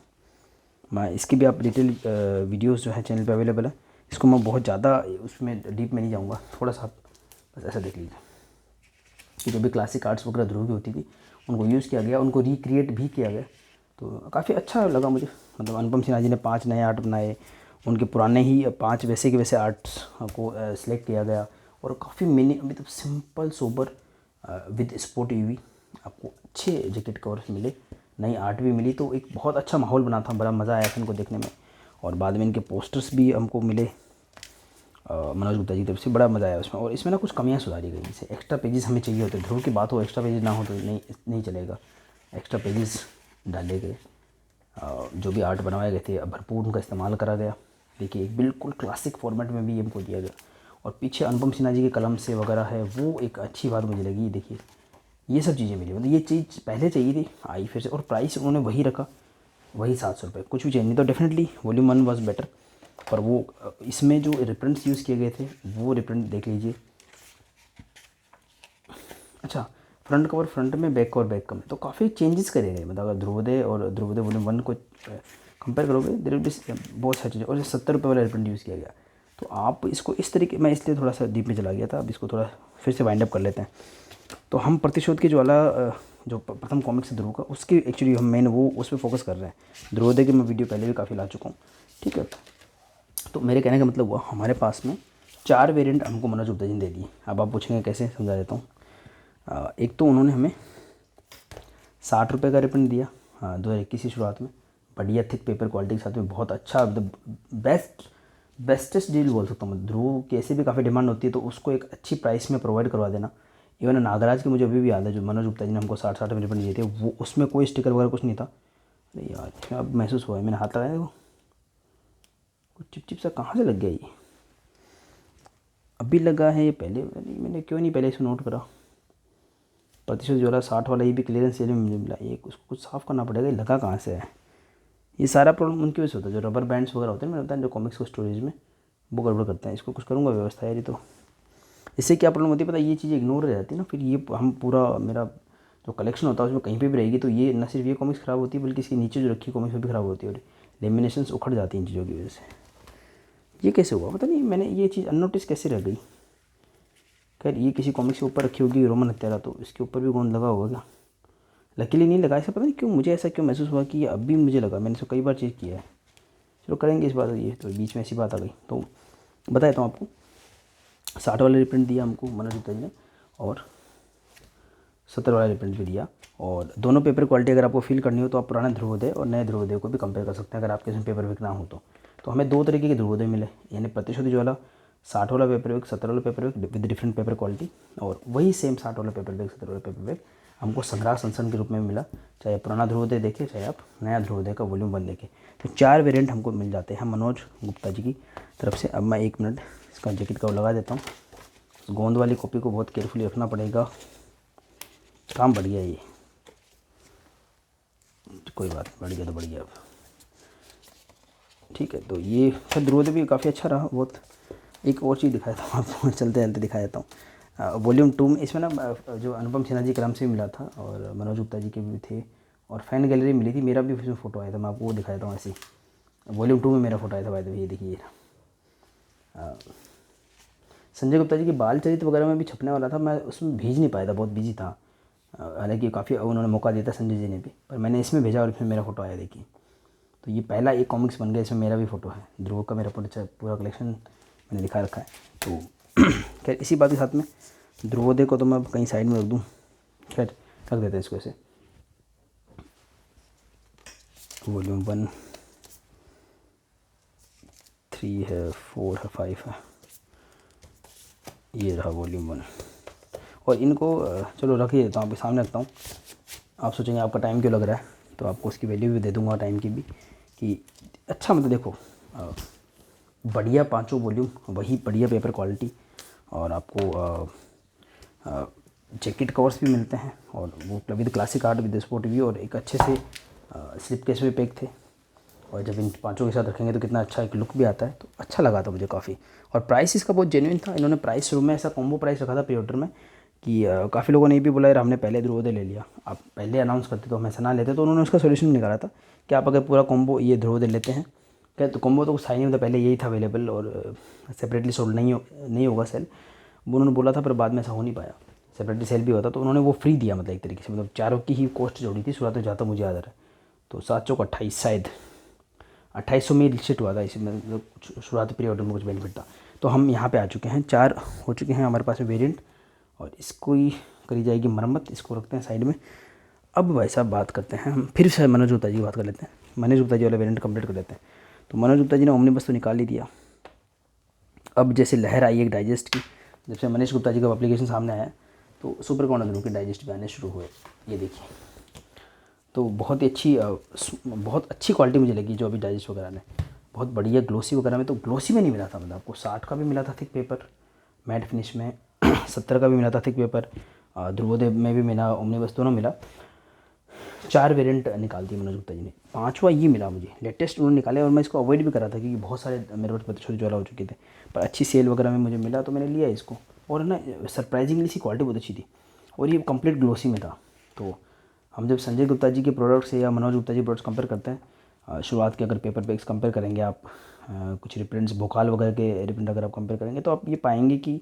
S1: मैं इसकी भी आप डिटेल वीडियोस जो है चैनल पे अवेलेबल है, इसको मैं बहुत ज़्यादा उसमें डीप में नहीं जाऊँगा, थोड़ा सा बस ऐसा देख लीजिए कि जो भी क्लासिक आर्ट्स वगैरह ध्रुव की होती थी उनको यूज़ किया गया, उनको रिक्रिएट भी किया गया। तो काफ़ी अच्छा लगा मुझे, मतलब अनुपम सिन्हा जी ने 5 नए आर्ट बनाए, उनके पुराने ही 5 वैसे के वैसे आर्ट्स को सिलेक्ट किया गया, और काफ़ी मिनी मतलब simple sober with sport UV आपको अच्छे जैकेट कवर्स मिले, नई आर्ट भी मिली। तो एक बहुत अच्छा माहौल बना था, बड़ा मज़ा आया था इनको देखने में। और बाद में इनके पोस्टर्स भी हमको मिले मनोज गुप्ता जी की तरफ से, बड़ा मज़ा आया उसमें। और इसमें ना कुछ कमियां सुधारी गई, जैसे एक्स्ट्रा पेजेस हमें चाहिए होते, ध्रुव की बात हो एक्स्ट्रा पेजेस ना हो तो नहीं चलेगा, एक्स्ट्रा पेजेस डाले गए। जो भी आर्ट बनवाए गए थे भरपूर उनका इस्तेमाल करा गया। देखिए एक बिल्कुल क्लासिक फॉर्मेट में भी हमको दिया गया, और पीछे अनुपम सिन्हा जी के कलम से वगैरह है, वो एक अच्छी बात मुझे लगी। देखिए ये सब चीज़ें मिली, मतलब ये चीज़ पहले चाहिए थी, आई फिर से, और प्राइस उन्होंने वही रखा, वही 700 रुपये, कुछ भी चेंज नहीं। तो डेफिनेटली वॉल्यूम 1 वॉज बेटर, पर वो इसमें जो रिप्रिंट्स यूज़ किए गए थे वो रिप्रिंट देख लीजिए। अच्छा, फ्रंट कवर फ्रंट में, बैक कवर बैक में, तो काफ़ी चेंजेस करे गए। मतलब अगर ध्रुवोदय और ध्रुवोदय वॉल्यूम 1 को कंपेयर करोगे, देर विल बी बहुत सारी चीज़ें। और 70 रुपये वाला रिप्रिंट यूज़ किया गया, तो आप इसको इस तरीके, मैं इसलिए थोड़ा सा डीप में चला गया था, अब इसको थोड़ा फिर से वाइंड अप कर लेते हैं। तो हम प्रतिशोध के ज्वाला जो प्रथम कॉमिक्स है ध्रुव का, उसकी एक्चुअली हम मेन वो उस पर फोकस कर रहे हैं। ध्रुवोदय की मैं वीडियो पहले भी काफ़ी ला चुका हूँ, ठीक है। तो मेरे कहने का मतलब हुआ हमारे पास में 4 वेरिएंट हमको मनोज गुप्ता जी ने दे दिए। अब आप पूछेंगे कैसे, समझा देता हूँ। एक तो उन्होंने हमें 60 रुपये का रिप्रिंट दिया 2021 की शुरुआत में, बढ़िया थिक पेपर क्वालिटी के साथ में, बहुत अच्छा, बेस्टेस्ट डील बोल सकता हूँ मैं। ध्रुव की ऐसे भी काफ़ी डिमांड होती है, तो उसको एक अच्छी प्राइस में प्रोवाइड करवा देना। इवन नागराज के मुझे अभी भी याद है, जो मनोज गुप्ता जी ने हमको 60 में रिप्रिंट दिए थे, वो उसमें कोई स्टिकर वगैरह कुछ नहीं था। अरे यार अब महसूस हुआ है, मैंने हाथ लगाया, वो कुछ चिप सा कहाँ से लग गया ये, अभी लगा है ये, पहले मैंने क्यों नहीं पहले इसे नोट करा। प्रतिशत ज्वाला 60 वाला, ये भी क्लियरेंस सेल में मुझे मिला। ये उसको कुछ साफ़ करना पड़ेगा, ये लगा कहाँ से है। ये सारा प्रॉब्लम उनकी वजह से होता है, जो रबर बैंड्स वगैरह होते हैं, मैंने बताया जो कॉमिक्स को स्टोरेज में वो गड़बड़ करते हैं। इसको कुछ करूँगा व्यवस्था यार। ये तो इससे क्या प्रॉब्लम होती है पता है, ये चीज़ इग्नोर हो जाती है ना, फिर ये हम पूरा मेरा जो कलेक्शन होता है उसमें कहीं पे भी रहेगी, तो ये न सिर्फ ये कॉमिक्स ख़राब होती है बल्कि इसके नीचे जो रखी कॉमिक्स भी ख़राब होती है और लेमिनेशंस उखड़ जाती हैं इन चीज़ों की वजह से। ये कैसे हुआ पता नहीं, मैंने ये चीज़ अननोटिस कैसे रह गई। खैर ये किसी कॉमिक्स के ऊपर रखी होगी रोमन हत्यारा, तो इसके ऊपर भी गोंद लगा होगा क्या। लकीली नहीं लगा, ऐसा पता नहीं क्यों मुझे ऐसा क्यों महसूस हुआ कि ये अब भी मुझे लगा, मैंने इसको कई बार चेक किया है। चलो करेंगे इस बात, ये तो बीच में ऐसी बात आ गई तो बताया था आपको। 60 वाला रिप्रिंट दिया हमको मनोज गुप्ता जी ने और 70 वाला रिप्रिंट भी दिया। और दोनों पेपर क्वालिटी अगर आपको फील करनी हो तो आप पुराने ध्रुवोदय और नए ध्रुवोदय को भी कंपेयर कर सकते हैं, अगर आपके इसमें पेपर वेक ना हो तो हमें 2 तरीके के ध्रुवोदय मिले, यानी प्रतिशत ज्वाला 60 वाला पेपर वेक, 70 वाला paper wake with different paper quality, और वही सेम 60 वाला पेपर वेक, 70 वाला पेपर वेक हमको संग्रह संस्करण के रूप में मिला। चाहे पुराना ध्रुवोदय देखें, चाहे आप नया ध्रुवोदय का वॉल्यूम 1 देखें, तो 4 वेरिएंट हमको मिल जाते हैं मनोज गुप्ता जी की तरफ से। अब मैं 1 मिनट इसका जैकेट का लगा देता हूँ। गोंद वाली कॉपी को बहुत केयरफुली रखना पड़ेगा, काम बढ़ गया ये, कोई बात बढ़ गया तो बढ़ गया अब, ठीक है। तो ये फिर ध्रुवोदय भी काफ़ी अच्छा रहा बहुत। एक और चीज़ दिखाया था आपको, चलते चलते दिखा देता हूँ। वॉल्यूम 2 में इसमें ना जो अनुपम सिन्हा जी कलम से भी मिला था और मनोज गुप्ता जी के भी थे और फैन गैलरी मिली थी, मेरा भी उसमें फ़ोटो आया था, मैं आपको वो दिखाया था ऐसे ही। वॉल्यूम 2 में मेरा फ़ोटो आया था, भाई ये देखिए। संजय गुप्ता जी की बाल चरित्र वगैरह में भी छपने वाला था, मैं उसमें भेज नहीं पाया था, बहुत बिजी था। हालांकि काफ़ी उन्होंने मौका दिया था संजय जी ने भी, पर मैंने इसमें भेजा और इसमें मेरा फ़ोटो आया देखिए। तो ये पहला एक कॉमिक्स बन गया, इसमें मेरा भी फ़ोटो है, ध्रुव का मेरा पूरा कलेक्शन मैंने दिखा रखा है। तो खैर इसी बात के साथ में ध्रुवोदय को तो मैं कहीं साइड में रख दूँ, खैर रख देते हैं इसको ऐसे। वॉल्यूम 1, 3 है, 4 है, 5 है, ये रहा वॉल्यूम 1। और इनको चलो रख ही देता हूँ, आपके सामने रखता हूँ। आप सोचेंगे आपका टाइम क्यों लग रहा है, तो आपको उसकी वैल्यू भी दे दूँगा टाइम की भी, कि अच्छा मतलब देखो बढ़िया 5 वॉल्यूम, वही बढ़िया पेपर क्वालिटी, और आपको जैकेट कवर्स भी मिलते हैं, और वो with classic art with sport भी, और एक अच्छे से स्लिप केस में पैक थे। और जब इन 5 के साथ रखेंगे तो कितना अच्छा एक लुक भी आता है, तो अच्छा लगा था मुझे काफ़ी। और प्राइस इसका बहुत जेन्युइन था। इन्होंने प्राइस शुरू में ऐसा कॉम्बो प्राइस रखा था प्री ऑर्डर में कि काफ़ी लोगों ने ये भी बोला यार हमने पहले ध्रुवोदय ले लिया, आप पहले अनाउंस करते तो हम ऐसा ना लेते। तो उन्होंने उसका सोल्यूशन निकाला था कि आप अगर पूरा कॉम्बो ये ध्रुवोदय लेते हैं, क्या तो कॉम्बो तो कुछ था ही नहीं, मतलब पहले यही था अवेलेबल और सेपरेटली सोल्ड नहीं होगा सेल, वो उन्होंने बोला था, पर बाद में ऐसा हो नहीं पाया। सेपरेटली सेल भी होता तो उन्होंने वो फ्री दिया, मतलब एक तरीके से, मतलब चारों की ही कॉस्ट जोड़ी थी शुरुआत में, जहाँ तक मुझे याद आ रहा है। तो 7 चौक 28 शायद 2800 में रिलेटेड हुआ था, इसमें मतलब शुरुआती पीरियड में कुछ बेनिफिट था। तो हम यहाँ पे आ चुके हैं, 4 हो चुके हैं हमारे पास वेरिएंट, और इसको ही करी जाएगी मरम्मत, इसको रखते हैं साइड में। अब भाई साहब बात करते हैं हम फिर से मनोज गुप्ता जी की बात कर लेते हैं, मनोज गुप्ता जी वाला वेरिएंट कंप्लीट कर लेते हैं। तो मनोज गुप्ता जी ने ओमनीबस तो निकाल ही दिया। अब जैसे लहर आई एक डाइजेस्ट की, जब से मनीष गुप्ता जी का एप्लीकेशन सामने आया तो सुपर कॉर्नर के डाइजेस्ट भी आने शुरू हुए, ये देखिए। तो बहुत ही अच्छी बहुत अच्छी क्वालिटी मुझे लगी जो अभी डाइजेस्ट वगैरह ने, बहुत बढ़िया ग्लोसी वगैरह में। तो ग्लोसी में नहीं मिला था, मतलब आपको 60 का भी मिला था थिक पेपर मैट फिनिश में 70 का भी मिला था थिक पेपर, ध्रुवोदय में भी मिला, ओमनीबस दोनों मिला। 4 वेरिएंट निकाल दिए मनोज गुप्ता जी ने, 5वां ये मिला मुझे लेटेस्ट उन्होंने निकाले, और मैं इसको अवॉइड भी करा था क्योंकि बहुत सारे मेरे पास प्रतिशत ज्वाला हो चुके थे, पर अच्छी सेल वगैरह में मुझे मिला तो मैंने लिया इसको। और ना सरप्राइजिंगली इसकी क्वालिटी बहुत अच्छी थी और ये कंप्लीट ग्लोसी में था। तो हम जब संजय गुप्ता जी के प्रोडक्ट से या मनोज गुप्ता जी प्रोडक्ट्स कंपेयर करते हैं, शुरुआत के अगर पेपर बैग्स कंपेयर करेंगे आप, कुछ रिप्रिंट्स भोकाल वगैरह के रिप्रिंट अगर आप कंपेयर करेंगे, तो आप ये पाएंगे कि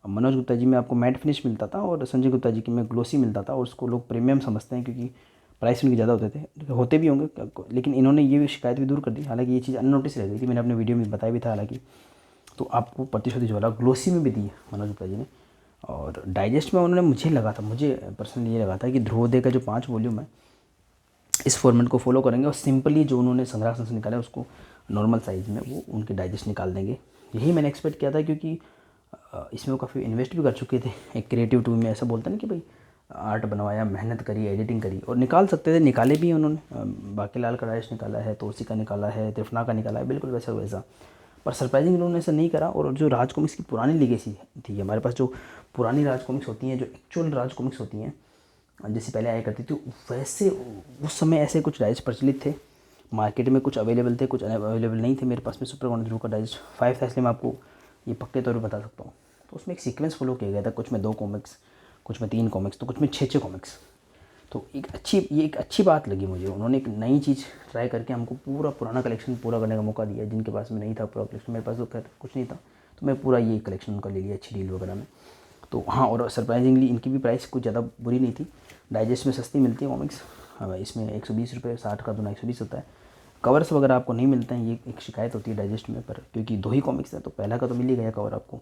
S1: मनोज गुप्ता जी में आपको मैट फिनिश मिलता था और संजय गुप्ता जी के में ग्लोसी मिलता था, और उसको लोग प्रीमियम समझते हैं क्योंकि प्राइस उनके ज़्यादा होते थे, होते भी होंगे, लेकिन इन्होंने ये भी शिकायत भी दूर कर दी। हालांकि ये चीज़ अननोटिस रह गई थी, मैंने अपने वीडियो में बताया भी था हालांकि। तो आपको प्रतिशत ज्वाला ग्लोसी में भी दी मनोज गुप्ता जी ने। और डाइजेस्ट में उन्होंने, मुझे पर्सनली ये लगा था कि ध्रुवोदय का जो 5 वॉल्यूम है इस फॉर्मेट को फॉलो करेंगे और सिंपली जो उन्होंने संग्रह से निकाला उसको नॉर्मल साइज़ में वो उनके डाइजेस्ट निकाल देंगे। यही मैंने एक्सपेक्ट किया था क्योंकि इसमें वो काफ़ी इन्वेस्ट भी कर चुके थे एक क्रिएटिव टूल में, ऐसा बोलते हैं ना कि भाई आर्ट बनवाया, मेहनत करी, एडिटिंग करी, और निकाल सकते थे, निकाले भी उन्होंने। बाकीलाल का डाइजेस्ट निकाला है, तोसी का निकाला है, त्रिफना का निकाला है, बिल्कुल वैसा वैसा। पर सरप्राइजिंग उन्होंने ऐसा नहीं करा। और जो राज कॉमिक्स की पुरानी लीगेसी थी, हमारे पास जो पुरानी राज कॉमिक्स होती हैं, जो एक्चुअल राज कॉमिक्स होती हैं, जैसे पहले आया करती थी, वैसे उस समय ऐसे कुछ डाइजेस्ट प्रचलित थे मार्केट में, कुछ अवेलेबल थे, कुछ अवेलेबल नहीं थे। मेरे पास में सुपर कॉन्डो ध्रुव का डाइजेस्ट 5 था, इसलिए मैं आपको ये पक्के तौर पर बता सकता हूँ। तो उसमें एक सीक्वेंस फॉलो किया गया था, कुछ में 2 कॉमिक्स, कुछ में 3 कॉमिक्स, तो कुछ में 6 कॉमिक्स। तो एक अच्छी बात लगी मुझे। उन्होंने एक नई चीज़ ट्राई करके हमको पूरा पुराना कलेक्शन पूरा करने का मौका दिया। जिनके पास में नहीं था पूरा कलेक्शन, मेरे पास तो खैर कुछ नहीं था, तो मैं पूरा ये कलेक्शन उनका ले लिया अच्छी डील वगैरह में। तो हाँ, और सरप्राइजिंगली इनकी भी प्राइस कुछ ज़्यादा बुरी नहीं थी। डाइजेस्ट में सस्ती मिलती है कॉमिक्स। हाँ, इसमें 120 रुपये, 60 का दूना 120 होता है। कवर्स वगैरह आपको नहीं मिलते हैं, ये एक शिकायत होती है डाइजेस्ट में, पर क्योंकि 2 ही कॉमिक्स हैं तो पहला का तो मिल ही गया कवर आपको।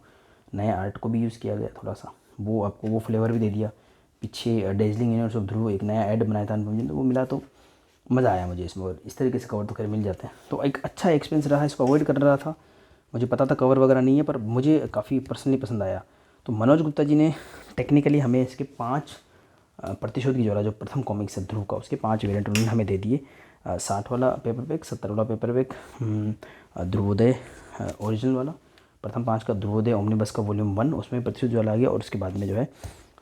S1: नया आर्ट को भी यूज़ किया गया थोड़ा सा, वो आपको वो फ्लेवर भी दे दिया। पीछे डेजलिंग यूनिवर्स ऑफ ध्रुव एक नया ऐड बनाया था अनुपम जी ने, तो वो मिला, तो मज़ा आया मुझे इसमें। और इस तरीके से कवर तो खैर मिल जाते हैं, तो एक अच्छा एक्सपीरियंस रहा। इसको अवॉइड कर रहा था, मुझे पता था कवर वगैरह नहीं है, पर मुझे काफ़ी पर्सनली पसंद आया। तो मनोज गुप्ता जी ने टेक्निकली हमें इसके 5 प्रतिशोध की ज्वाला जो प्रथम कॉमिक्स है ध्रुव का, उसके 5 वेरिएंट उन्होंने हमें दे दिए। 60 वाला पेपर बैग, 70 वाला पेपर बैग, ध्रुवोदय ओरिजिनल वाला, प्रथम 5 का ध्रुवोदय ओमनिबस का वॉल्यूम 1, उसमें प्रतिशोध ज्वाला आ गया। और उसके बाद में जो है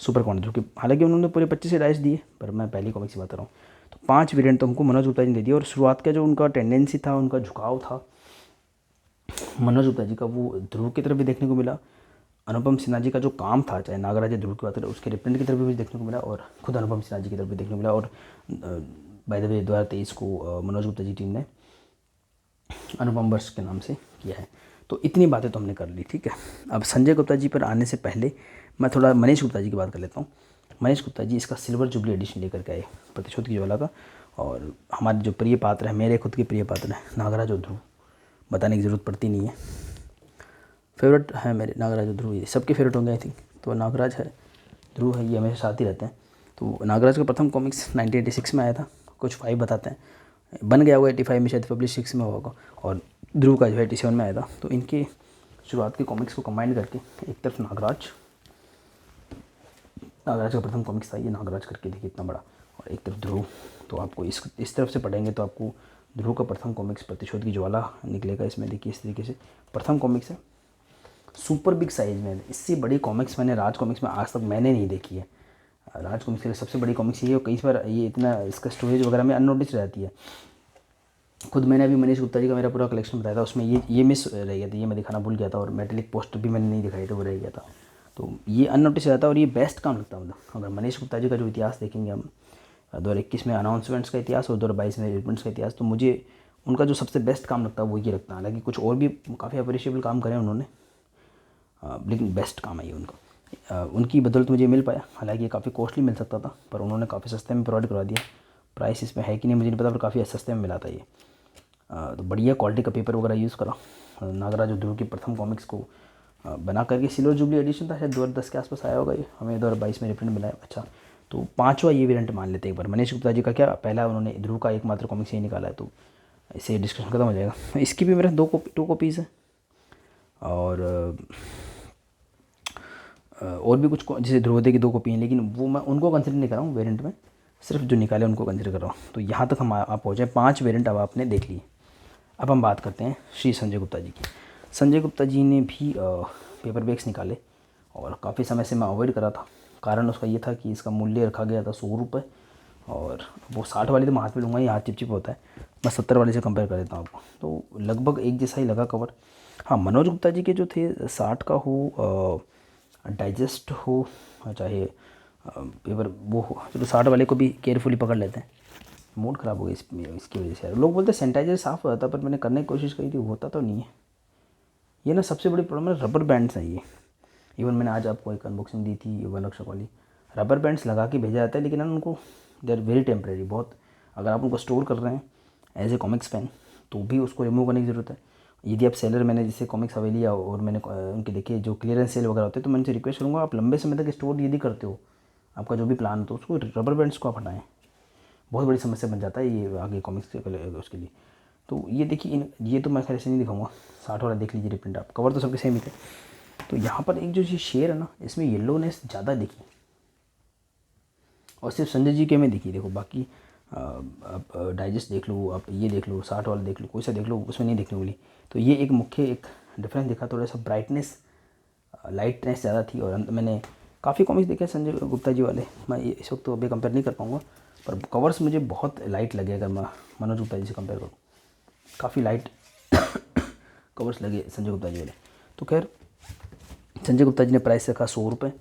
S1: सुपर कॉन्डो ध्रुव की, हालांकि उन्होंने पूरे 25 डाइस दिए, पर मैं पहली कॉमिक्स की बात कर रहा हूँ। तो 5 वेरिएंट तो हमको मनोज गुप्ता जी ने दे दिया। और शुरुआत का जो उनका टेंडेंसी था, उनका झुकाव था मनोज गुप्ता जी का, वो ध्रुव की तरफ भी देखने को मिला। अनुपम सिन्हा जी का जो काम था, चाहे नागराज ध्रुव की बात करें, उसके रिप्रेजेंट की तरफ भी मुझे देखने को मिला, और खुद अनुपम सिन्हा जी की तरफ भी देखने को मिला। और बाय द वे 2023 को मनोज गुप्ता जी टीम ने अनुपम वर्ष के नाम से किया है। तो इतनी बातें तो हमने कर ली, ठीक है। अब संजय गुप्ता जी पर आने से पहले मैं थोड़ा मनीष गुप्ता जी की बात कर लेता हूँ। मनीष गुप्ता जी इसका सिल्वर जुबली एडिशन लेकर के आए प्रतिशोध की ज्वाला का। और हमारे जो प्रिय पात्र है, मेरे खुद के प्रिय पात्र हैं नागराज और ध्रुव, बताने की ज़रूरत पड़ती नहीं है। फेवरेट है मेरे नागराज और ध्रुव, ये सबके फेवरेट होंगे आई थिंक। तो नागराज है, ध्रुव है, ये हमेशा साथ ही रहते हैं। तो नागराज का प्रथम कॉमिक्स 1986 में आया था, कुछ 5 बताते हैं, बन गया हुआ 85 में, शायद पब्लिश 6 में होगा। और ध्रुव का जो है 87 में आया था। तो इनके शुरुआत के कॉमिक्स को कंबाइन करके, एक तरफ नागराज का प्रथम कॉमिक्स था ये, नागराज करके देखिए इतना बड़ा, और एक तरफ ध्रुव। तो आपको इस तरफ से पढ़ेंगे तो आपको ध्रुव का प्रथम कॉमिक्स प्रतिशोध की ज्वाला निकलेगा। इसमें देखिए इस तरीके से प्रथम कॉमिक्स है, सुपर बिग साइज़ में। इससे बड़ी कॉमिक्स मैंने राज कॉमिक्स में आज तक मैंने नहीं देखी है। राज कॉमिक्स की सबसे बड़ी कॉमिक्स ये है, और कई बार ये इतना इसका स्टोरेज वगैरह में अननोटिस रहती है। खुद मैंने अभी मनीष गुप्ता जी का मेरा पूरा कलेक्शन बताया था, उसमें ये मिस रह गया था, ये मैं दिखाना भूल गया था। और मेटेलिक पोस्टर भी मैंने नहीं दिखाई, तो वो रह गया था। तो ये अननोटिस रहता है, और ये बेस्ट काम लगता है। मतलब अगर मनीष गुप्ता जी का जो इतिहास देखेंगे हम, 2021 में अनाउंसमेंट्स का इतिहास और 2022 में रिप्रिंट्स का इतिहास, तो मुझे उनका जो सबसे बेस्ट काम लगता है वो ये लगता है। हालांकि कुछ और भी काफ़ी अप्रिशिएबल काम करे उन्होंने, लेकिन बेस्ट काम है ये उनका। उनकी बदौलत मुझे मिल पाया। हालांकि ये काफ़ी कॉस्टली मिल सकता था, पर उन्होंने काफ़ी सस्ते में प्रोवाइड करवा दिया। प्राइस इसमें है कि नहीं मुझे नहीं पता, पर काफ़ी सस्ते में मिला था ये। तो बढ़िया क्वालिटी का पेपर वगैरह यूज़ करा। नागराज और ध्रुव की प्रथम कॉमिक्स को बना करके, सिल्वर जुबली एडिशन था शायद 2010 के आसपास आया होगा ये, हमें 2022 में रिप्रिंट मिला है। अच्छा, तो 5वां ये वेरिएंट मान लेते हैं एक बार। मनीष गुप्ता जी का क्या पहला, उन्होंने ध्रुव का एकमात्र कॉमिक्स यही निकाला है, तो इससे डिस्कशन खत्म हो जाएगा। इसकी भी मेरे 2 कॉपीज़ है। और भी कुछ जैसे ध्रुवोदय की 2 कॉपी हैं, लेकिन वो मैं उनको कंसिडर नहीं कर रहा हूँ वेरिएंट में, सिर्फ जो निकाले उनको कंसिडर कर रहा हूँ। तो यहाँ तक हम आप पहुँचे, 5 वेरिएंट अब आपने देख लिए। अब हम बात करते हैं श्री संजय गुप्ता जी की। संजय गुप्ता जी ने भी पेपर बैग्स निकाले, और काफ़ी समय से मैं अवॉइड करा था। कारण उसका ये था कि इसका मूल्य रखा गया था 100 रुपये, और वो 60 वाली तो मैं हाथ में लूँगा ही, हाथ चिपचिप होता है। मैं 70 वाले से कंपेयर कर देता हूँ आपको, तो लगभग एक जैसा ही लगा कवर। हाँ, मनोज गुप्ता जी के जो थे, 60 का हो, डाइजेस्ट हो, चाहे पेपर वो हो, चलो 60 वाले को भी केयरफुली पकड़ लेते हैं। मूड ख़राब हो गया इसकी वजह से। लोग बोलते हैं सैनिटाइजर साफ़ हो जाता, पर मैंने करने की कोशिश करी थी, होता तो नहीं है। ये ना सबसे बड़ी प्रॉब्लम है, रबर बैंड्स हैं ये। इवन मैंने आज आपको एक अनबॉक्सिंग दी थी वन रक्षक वाली, रबर बैंड्स लगा के भेजा जाता है, लेकिन उनको दे आर वेरी टेम्परेरी बहुत। अगर आप उनको स्टोर कर रहे हैं एज ए कॉमिक्स फैन, तो भी उसको रिमूव करने की ज़रूरत है। यदि आप सेलर, मैंने जैसे कॉमिक्स हवेली लिया और मैंने उनके देखे जो क्लियरेंस सेल वगैरह होते हैं, तो मैं उनसे रिक्वेस्ट करूँगा, आप लंबे समय तक स्टोर यदि करते हो, आपका जो भी प्लान हो, तो उसको रबर बैंड्स को आप हटाएँ। बहुत बड़ी समस्या बन जाता है ये आगे कॉमिक्स उसके लिए। तो ये देखिए, ये तो मैं खैर ऐसे नहीं दिखाऊंगा। 60 वाला देख लीजिए रिप्रिंट आप, कवर तो सबके सेम ही थे। तो यहाँ पर एक जो ये शेर है ना, इसमें येलोनेस ज़्यादा दिखी, और सिर्फ संजय जी के में दिखी। देखो बाकी आप डाइजेस्ट देख लो, आप ये देख लो, 60 वाला देख लो, कोई सा देख लो, उसमें नहीं देखने मिली। तो ये एक मुख्य एक डिफरेंस दिखा, थोड़ा सा ब्राइटनेस, लाइटनेस ज़्यादा थी। और अंत मैंने काफ़ी कॉमिक्स देखे संजय गुप्ता जी वाले, मैं इस वक्त तो अभी कंपेयर नहीं कर पाऊँगा, पर कवर्स मुझे बहुत लाइट लगे अगर मैं मनोज गुप्ता जी से कंपेयर करूँ, काफ़ी लाइट कवर्स लगे संजय गुप्ता जी वाले। तो खैर संजय गुप्ता जी ने प्राइस रखा 100 रुपये,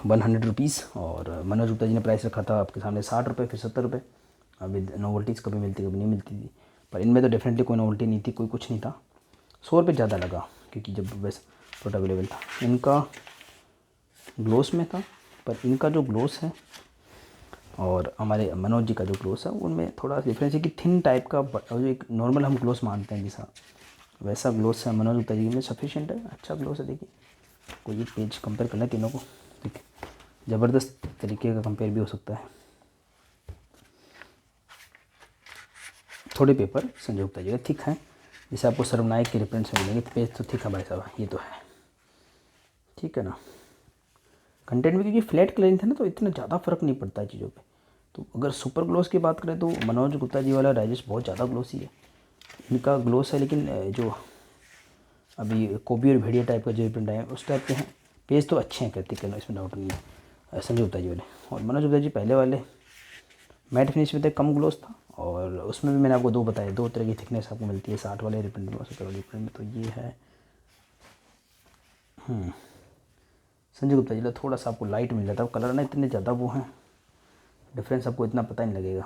S1: 100 रुपीज़, और मनोज गुप्ता जी ने प्राइस रखा था आपके सामने 60 रुपये, फिर 70 रुपये। अभी नोवल्टीज़ कभी मिलती कभी नहीं मिलती थी, पर इनमें तो डेफिनेटली कोई नोवल्टी नहीं थी, कोई कुछ नहीं था। 100 रुपये ज़्यादा लगा क्योंकि जब बस प्रोडक्ट अवेलेबल था। इनका ग्लोस में था, पर इनका जो ग्लोस है और हमारे मनोज जी का जो ग्लोस है उनमें थोड़ा डिफरेंस है कि थिन टाइप का, जो एक नॉर्मल हम ग्लोस मानते हैं जैसा, वैसा ग्लोस है मनोज गुप्ता जी में, सफिशिएंट है, अच्छा ग्लोस है। देखिए कोई एक पेज कंपेयर करना है तीनों को, ठीक है, ज़बरदस्त तरीके का कंपेयर भी हो सकता है। थोड़े पेपर संजय गुप्ता जी का थिक है, जैसे आपको सर्वनायक के रिप्रेंट्स में मिलेंगे, पेज तो थिक है भाई साहब, ये तो है, ठीक है ना। कंटेंट में क्योंकि फ्लैट कलरिंग था ना, तो इतना ज़्यादा फर्क नहीं पड़ता है चीज़ों पे। तो अगर सुपर ग्लोस की बात करें तो मनोज गुप्ता जी वाला डाइजेस्ट बहुत ज़्यादा ग्लोसी है, इनका ग्लोस है, लेकिन जो अभी कोबी और भेड़िया टाइप का जो प्रिंट आए उस टाइप के हैं। पेज तो अच्छे हैं कहते कहना, इसमें डाउट नहीं है संजय गुप्ता जी वाले। और मनोज गुप्ता जी पहले वाले मैट फिनिश में थे, कम ग्लोस था, और उसमें भी मैंने आपको दो बताए, दो तरह की थिकनेस आपको मिलती है, 60 वाले रिप्रिंट में, 70 वाले रिप्रिंट में। तो ये है संजय गुप्ता जी का थोड़ा सा आपको लाइट मिल जाता है, कलर ना इतने ज़्यादा वो हैं, डिफरेंस आपको इतना पता नहीं लगेगा।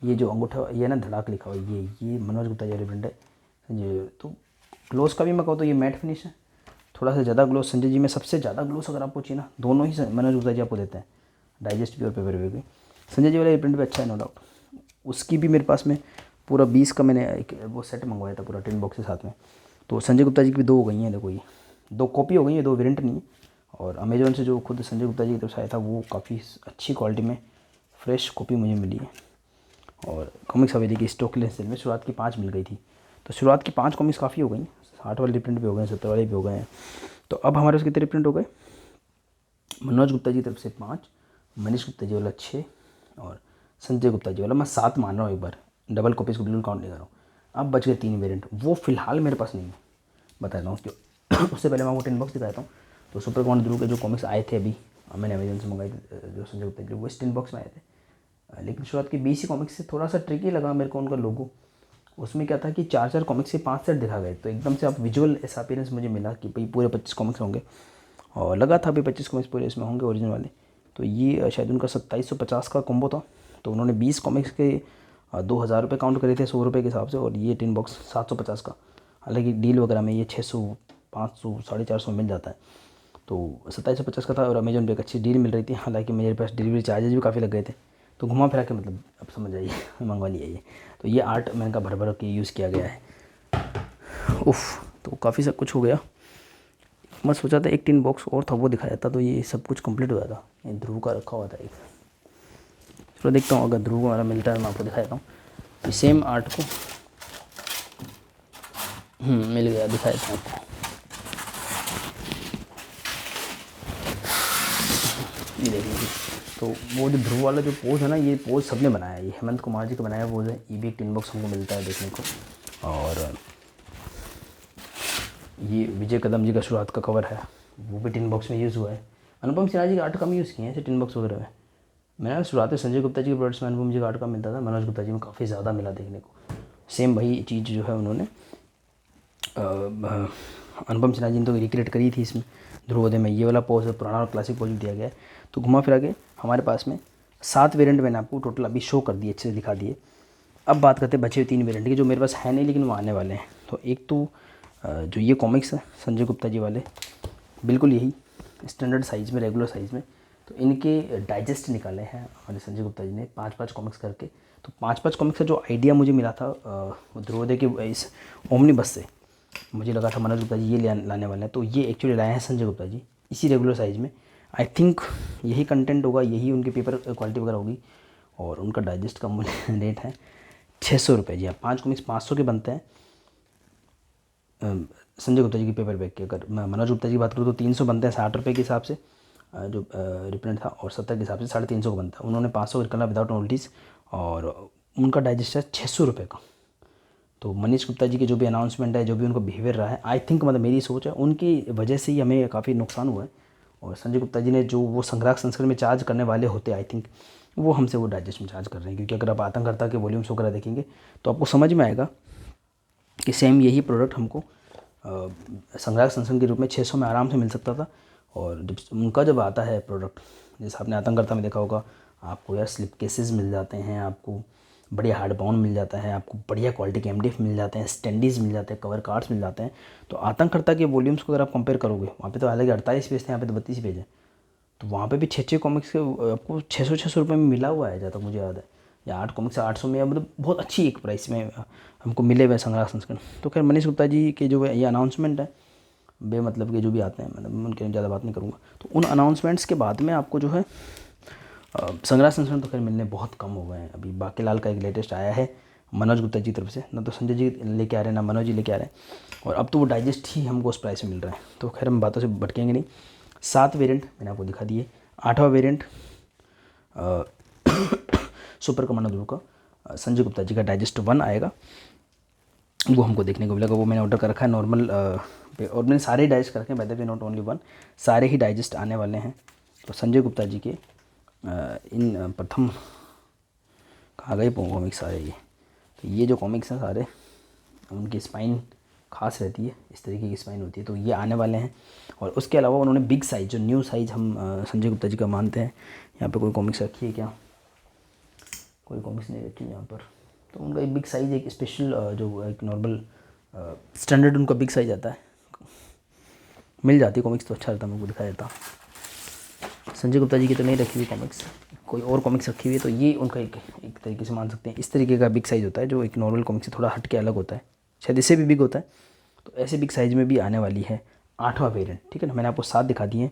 S1: ये जो अंगूठा ये ना धड़ाक लिखा हुआ, ये मनोज गुप्ता जी रिप्रिंट है संजय। तो ग्लोस का भी मैं कहूँ तो ये मैट फिनिश है, थोड़ा सा ज़्यादा ग्लोस संजय जी में, सबसे ज़्यादा ग्लोस अगर आपको चाहिए ना, दोनों ही मनोज गुप्ता जी आपको देते हैं, डाइजेस्ट भी और पेपर भी। संजय जी वाला रिप्रिंट भी अच्छा है नो डाउट। उसकी भी मेरे पास में पूरा 20 का मैंने एक वो सेट मंगवाया था पूरा 10 बॉक्स के साथ में। तो संजय गुप्ता जी की भी 2 हो गई हैं, देखो ये 2 कॉपी हो गई है, 2 वेरिएंट नहीं है। और अमेजोन से जो खुद संजय गुप्ता जी की तरफ से आया था वो काफ़ी अच्छी क्वालिटी में फ्रेश कॉपी मुझे मिली है। और कॉमिक्स हवेली की स्टॉक लेस सेल में शुरुआत की 5 मिल गई थी, तो शुरुआत की 5 कॉमिक्स काफ़ी हो गई, 60 वाले रिप्रिंट भी हो गए, 70 वाले भी हो गए हैं। तो अब हमारे उसके कितने रिप्रिंट हो गए, मनोज गुप्ता जी की तरफ से 5, मनीष गुप्ता जी वाला 6, और संजय गुप्ता जी वाला मैं 7 मान रहा हूँ, एक बार डबल कॉपीज़ को बिल्कुल काउंट नहीं कर रहा हूँ। अब बच गए 3 वेरिएंट, वो फ़िलहाल मेरे पास नहीं है, बता रहा हूँ क्यों। उससे पहले मैं आपको 10 बॉक्स दिखाता हूँ। तो सुपर कमांडो ध्रुव के जो कॉमिक्स आए थे अभी, मैंने अमेजन से मंगाए थे, जो संजय गुप्ता जी वो 10 बॉक्स में आए थे। लेकिन शुरुआत की 20 कॉमिक्स से थोड़ा सा ट्रिकी लगा मेरे को उनका लोगो। उसमें क्या था कि 4 कॉमिक्स के 5 सेट दिखा गए, तो एकदम से आप विजुअल ऐसा अपीयरेंस मुझे मिला कि भाई पूरे 25 कॉमिक्स होंगे, और लगा था भाई 25 कॉमिक्स पूरे इसमें होंगे ओरिजिनल वाले। तो ये शायद उनका 2750 का कॉम्बो था, तो उन्होंने 20 कॉमिक्स के 2000 रुपये काउंट करे थे 100 रुपये के हिसाब से, और ये 10 बॉक्स 750 का। हालांकि डील वगैरह में ये 600, 500, 450 मिल जाता है, तो 2750 का था, और अमेजन पे एक अच्छी डील मिल रही थी। हालांकि मेरे पास डिलीवरी चार्जेज भी काफ़ी लग गए थे, तो घुमा फिरा के मतलब अब समझ आइए मंगवा लिया ये। तो ये आर्ट मैंने का भर भर के यूज़ किया गया है। उफ़, तो काफ़ी सब कुछ हो गया। मैं सोचा था एक 10 बॉक्स और था वो दिखाया जाता, तो ये सब कुछ कंप्लीट हो जाता। ये ध्रुव का रखा हुआ था एक, चलो देखता हूँ अगर ध्रुव हमारा मिलता है मैं आपको दिखाता हूँ। सेम आर्ट को मिल गया, दिखाया था आपको। ये देख लीजिए, तो वो जो ध्रुव वाला जो पोज है ना, ये पोज सबने बनाया है, ये हेमंत कुमार जी का बनाया पोज है। ये भी एक 10 बॉक्स हमको मिलता है देखने को। और ये विजय कदम जी का शुरुआत का कवर है, वो भी 10 बॉक्स में यूज़ हुआ है। अनुपम सिन्हा जी का आर्ट कम यूज़ किए हैं ऐसे 10 बॉक्स वगैरह में। मैंने शुरुआत में संजय गुप्ता जी के प्रोडक्ट्स में अनुपम जी का आर्ट कम मिलता था, मनोज गुप्ता जी में काफ़ी ज़्यादा मिला देखने को। सेम वही चीज़ जो है उन्होंने अनुपम सिन्हा जी ने तो रिक्रिएट करी थी इसमें ध्रुवोदय में। ये वाला पोज पुराना और क्लासिक पोज दिया गया है। तो घुमा फिरा के हमारे पास में 7 वेरिएंट मैंने आपको टोटल अभी शो कर दिए, अच्छे से दिखा दिए। अब बात करते हैं बचे हुए 3 वेरिएंट की, जो मेरे पास है नहीं लेकिन वो आने वाले हैं। तो एक तो जो ये कॉमिक्स है संजय गुप्ता जी वाले, बिल्कुल यही स्टैंडर्ड साइज़ में, रेगुलर साइज़ में। तो इनके डाइजेस्ट निकाले हैं हमारे संजय गुप्ता जी ने 5-5 कॉमिक्स करके। तो 5-5 कॉमिक्स का जो आइडिया मुझे मिला था ध्रुवोदय के इस ओमनी बस से, मुझे लगा था मनोज गुप्ता जी ये लाने वाले हैं, तो ये एक्चुअली लाए हैं संजय गुप्ता जी इसी रेगुलर साइज़ में। आई थिंक यही कंटेंट होगा, यही उनके पेपर क्वालिटी वगैरह होगी। और उनका डाइजेस्ट का मूल्य रेट है 600 रुपये जी। 5 कॉमिक्स 500 के बनते हैं संजय गुप्ता जी की पेपर बैग के। अगर मैं मनोज गुप्ता जी की बात करूँ तो 300 बनते हैं 60 रुपये के हिसाब से जो रिप्रिंट था, और 70 के हिसाब से 350 का बनता है। उन्होंने 500 निकला विदाउट नोटिस, और उनका डाइजेस्ट है 600 रुपये का। तो मनीष गुप्ता जी के जो भी अनाउंसमेंट है, जो भी उनका बिहेवियर रहा है, आई थिंक मतलब मेरी सोच है उनकी वजह से ही हमें काफ़ी नुकसान हुआ है। और संजय गुप्ता जी ने जो वो संग्राहक संस्करण में चार्ज करने वाले होते आई थिंक वो हमसे वो डाइजेस्ट में चार्ज कर रहे हैं, क्योंकि अगर आप आतंककर्ता के वॉल्यूम्स वगैरह देखेंगे तो आपको समझ में आएगा कि सेम यही प्रोडक्ट हमको संग्राहक संस्करण के रूप में 600 में आराम से मिल सकता था। और जब उनका जब आता है प्रोडक्ट, जैसे आपने आतंककर्ता में देखा होगा, आपको यार स्लिप केसेस मिल जाते हैं, आपको बढ़िया हार्ड बाउंड मिल जाता है, आपको बढ़िया क्वालिटी के एमडीएफ मिल जाते हैं, स्टैंडीज मिल जाते हैं, कवर कार्ड्स मिल जाते हैं। तो आतंककर्ता के वॉल्यूम्स को अगर आप कंपेयर करोगे, वहाँ पे तो हालांकि 48 पेज थे, यहाँ पे तो 32 पेज है, तो वहाँ पे भी 6 कॉमिक्स के आपको 600 रुपये में मिला हुआ है, जहाँ तक मुझे याद है, या 8 कॉमिक्स 800 में, या मतलब बहुत अच्छी एक प्राइस में हमको मिले हुए संग्राहक संस्करण। तो खैर मनीष गुप्ता जी के जो ये अनाउंसमेंट है, बेमतलब के जो भी आते हैं, मतलब उनके ज़्यादा बात नहीं करूँगा। तो उन अनाउंसमेंट्स के बाद में आपको जो है संग्राहक संस्करण तो खैर मिलने बहुत कम हो गए हैं। अभी बाकीलाल का एक लेटेस्ट आया है मनोज गुप्ता जी की तरफ से, ना तो संजय जी लेके आ रहे हैं, ना मनोज जी लेके आ रहे हैं, और अब तो वो डाइजेस्ट ही हमको उस प्राइस में मिल रहा है। तो खैर हम बातों से भटकेंगे नहीं। 7 वेरिएंट मैंने आपको दिखा दिए। 8वां वेरिएंट सुपर कमांडो ध्रुव का संजय गुप्ता जी का डाइजेस्ट 1 आएगा, वो हमको देखने को मिलेगा। वो मैंने ऑर्डर कर रखा है नॉर्मल पे, और मैंने सारे ही डाइजेस्ट कर रखे हैं, by the way not only 1, सारे ही डाइजेस्ट आने वाले हैं। तो संजय गुप्ता जी के इन प्रथम कहाँ गए कॉमिक्स सारे ये, तो ये जो कॉमिक्स हैं सारे, उनकी स्पाइन खास रहती है, इस तरीके की स्पाइन होती है, तो ये आने वाले हैं। और उसके अलावा उन्होंने बिग साइज़, जो न्यू साइज़ हम संजय गुप्ता जी का मानते हैं, यहाँ पे कोई कॉमिक्स रखी है क्या? कोई कॉमिक्स नहीं रखी यहाँ पर। तो उनका एक बिग साइज़, एक स्पेशल जो एक नॉर्मल स्टैंडर्ड उनका बिग साइज़ आता है, मिल जाती है कॉमिक्स, तो अच्छा रहता है, मुझको दिखाया जाता। संजय गुप्ता जी की तो नहीं रखी हुई कॉमिक्स, कोई और कॉमिक्स रखी हुई है, तो ये उनका एक तरीके से मान सकते हैं। इस तरीके का बिग साइज़ होता है, जो एक नॉर्मल कॉमिक से थोड़ा हट के अलग होता है, शायद इससे भी बिग होता है। तो ऐसे बिग साइज़ में भी आने वाली है 8वां वेरिएंट, ठीक है ना। मैंने आपको 7 दिखा दिए,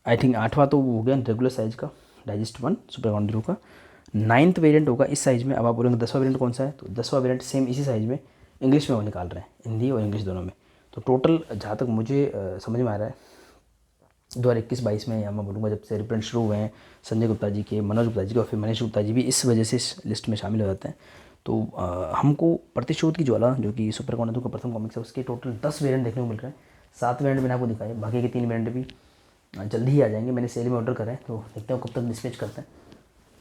S1: आई थिंक 8वां तो वो हो गया रेगुलर साइज़ का, डाइजेस्ट 1 सुपर कमांडो ध्रुव का। 9th वेरिएंट होगा इस साइज़ में। अब आप बोलेंगे 10वां वेरिएंट कौन सा है, तो 10वां वेरिएंट सेम इसी साइज़ में, इंग्लिश में वो निकाल रहे हैं, हिंदी और इंग्लिश दोनों में। तो टोटल जहाँ तक मुझे समझ में आ रहा है 2021-22 में, या मैं बोलूँगा जब से रिप्रिंट शुरू हुए हैं संजय गुप्ता जी के, मनोज गुप्ता जी के, और फिर मनीष गुप्ता जी भी इस वजह से इस लिस्ट में शामिल हो जाते हैं। तो हमको प्रतिशोध की ज्वाला, जो कि सुपर कमांडो का प्रथम कॉमिक्स है, उसके टोटल 10 वेरिएंट देखने को मिल रहे हैं। 7 वेरिएंट मैंने आपको दिखाए, बाकी के 3 वेरिएंट भी जल्दी ही आ जाएंगे। मैंने सेल में ऑर्डर करा है, तो देखते हैं कब तक डिस्पैच करते हैं।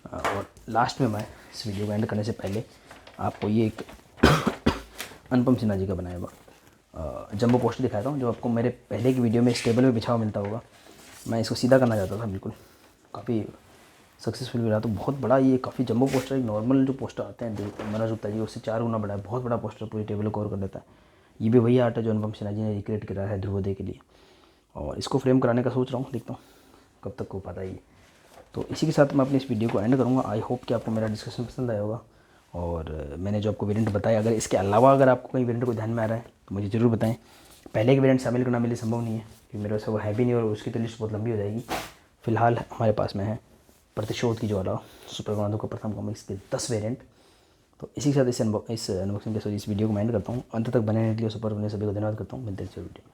S1: और लास्ट में मैं इस वीडियो को एंड करने से पहले आपको ये एक अनुपम सिन्हा जी का बनाया हुआ जंबो पोस्टर दिखाता हूँ, जो आपको मेरे पहले की वीडियो में इस टेबल में बिछा हुआ मिलता होगा। मैं इसको सीधा करना चाहता था, बिल्कुल काफ़ी सक्सेसफुल भी रहा। तो बहुत बड़ा ये काफ़ी जंबो पोस्टर, एक नॉर्मल जो पोस्टर आते हैं मनोज गुप्ता जी, उससे 4 गुना बड़ा है, बहुत बड़ा पोस्टर पूरी टेबल को कवर कर लेता है। ये भी वही आर्ट है जो अनुपम सिन्हा जी ने रिक्रिएट करा है ध्रुवोदय के लिए, और इसको फ्रेम कराने का सोच रहा हूँ, देखता हूँ कब तक को पता ही। तो इसी के साथ मैं अपनी इस वीडियो को एंड करूँगा। आई होप कि आपको मेरा डिस्कशन पसंद आया होगा, और मैंने जो आपको वेरिएंट बताया, अगर इसके अलावा अगर आपको कहीं वेरिएंट को ध्यान में आ रहा है तो मुझे ज़रूर बताएं। पहले के वेरिएंट शामिल करना मेरे लिए संभव नहीं है, क्योंकि मेरे पास वो है भी नहीं, और उसकी तो लिस्ट बहुत लंबी हो जाएगी। फिलहाल हमारे पास में है प्रतिशोध की ज्वाला, सुपर कमांडो का प्रथम कॉमिक्स के 10 वेरिएंट। तो इसी के साथ इस अनबॉक्सिंग के साथ इस वीडियो को मैं एंड करता हूँ। अंत तक बने रहने के लिए, सपोर्ट करने सभी को धन्यवाद करता हूँ। मिलते हैं वीडियो।